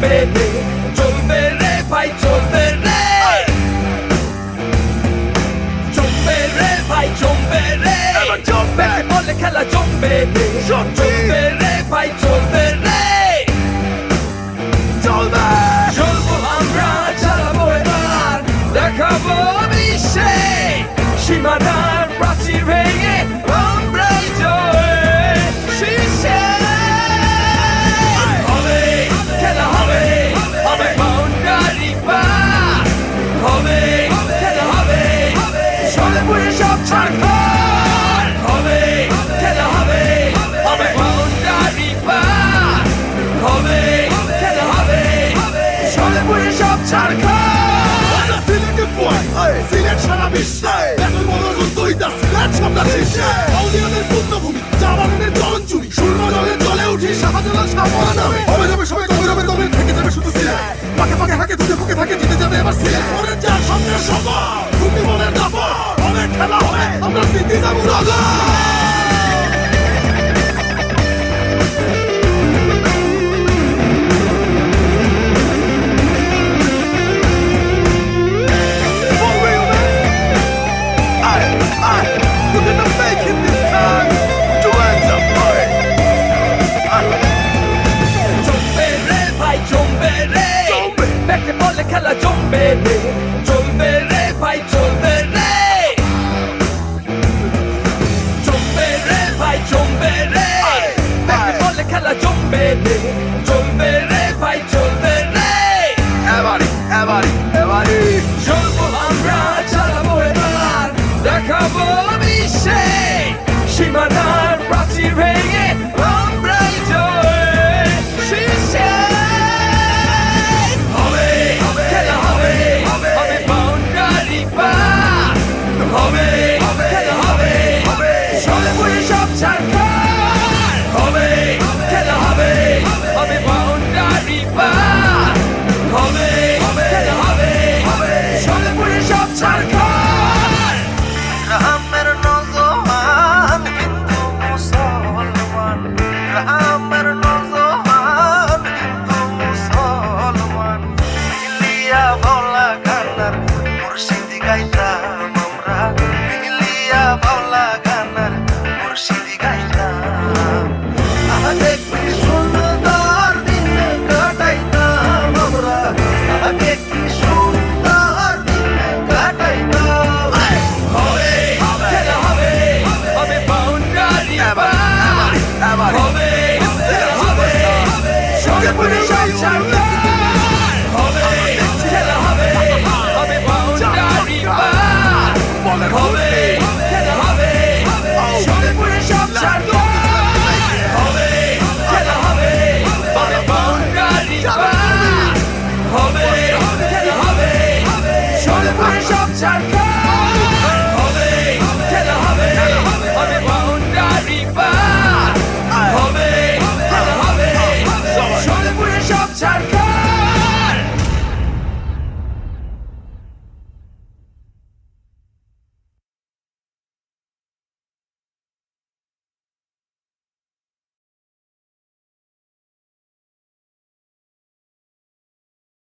জমবে রে, চলবে রে ভাই চলবে রে, জমবে রে ভাই জমবে রে, ব্যাটে বলে খেলা জমবে রে, চলবে রে ভাই চলবে রে, চলবে চলবো আমরা চালাবো এবার, দেখাবো বিশ্বে সীমানার প্রাচীর ভেঙে আমরাই জয় শীর্ষে। হবে খেলা হবে, হবে বাউন্ডারি পার, হবে খেলা হবে, সোনাপুরে সব ছাড়খার, হবে খেলা হবে, হবে বাউন্ডারি পার, হবে খেলা হবে, সোনাপুরে সব ছাড়খার। সিলেট সারা বিশ্বে এত বড় রুদ্রইতা সিলেট সামনা শীর্ষে আউলিয়াদের পুত্রভূমি জামানের চরণ চুরি শূন্য জলে চলে উঠি শাহজালাল শাহপরা নামে হবে যাবে সবাই কবে যাবে তবে থেকে যাবে শুধু সিলেট পাকে পাকে হাকে দুধে ফুকে থাকে জিতে যাবে এবার সিলেট মনের যার সামনে সবার তুমি মনের দাপা অনেক খেলা হবে আমরা জিতে যাবো রাজা। ব্যাটে বলে খেলা জমবে রে, চলবে রে ভাই চলবে রে, জমবে রে ভাই জমবে রে, ব্যাটে বলে খেলা জমবে রে, চলবে রে ভাই চলবে রে, এবারে এবারে এবারে চলবো আমরা চালাবো এবার, দেখাবো বিশ্বে সীমানার প্রাচীর ভেঙে আমরাই জয় শীর্ষে। হবে খেলা হবে, সোনাপুরে সব ছাড়খার, হবে খেলা হবে, হবে বাউন্ডারি পার, হবে খেলা হবে, সোনাপুরে সব ছাড়খার। গ্রামের নজওয়ান হিন্দু মুসলমান, গ্রামের নজওয়ান হিন্দু মুসলমান, মিলিয়া বাউলা গানার মুর্শিদি গাইতাম আমরা, মিলিয়া বাউলা গানার মুর্শিদি গাইতাম। আগে কি সুন্দর দিন কাটাইতাম আমরা, আগে কি সুন্দর দিন কাটাইতাম। হবে খেলা হবে, হবে বাউন্ডারি পার, হবে খেলা হবে, সোনাপুরে সব ছাড়খার।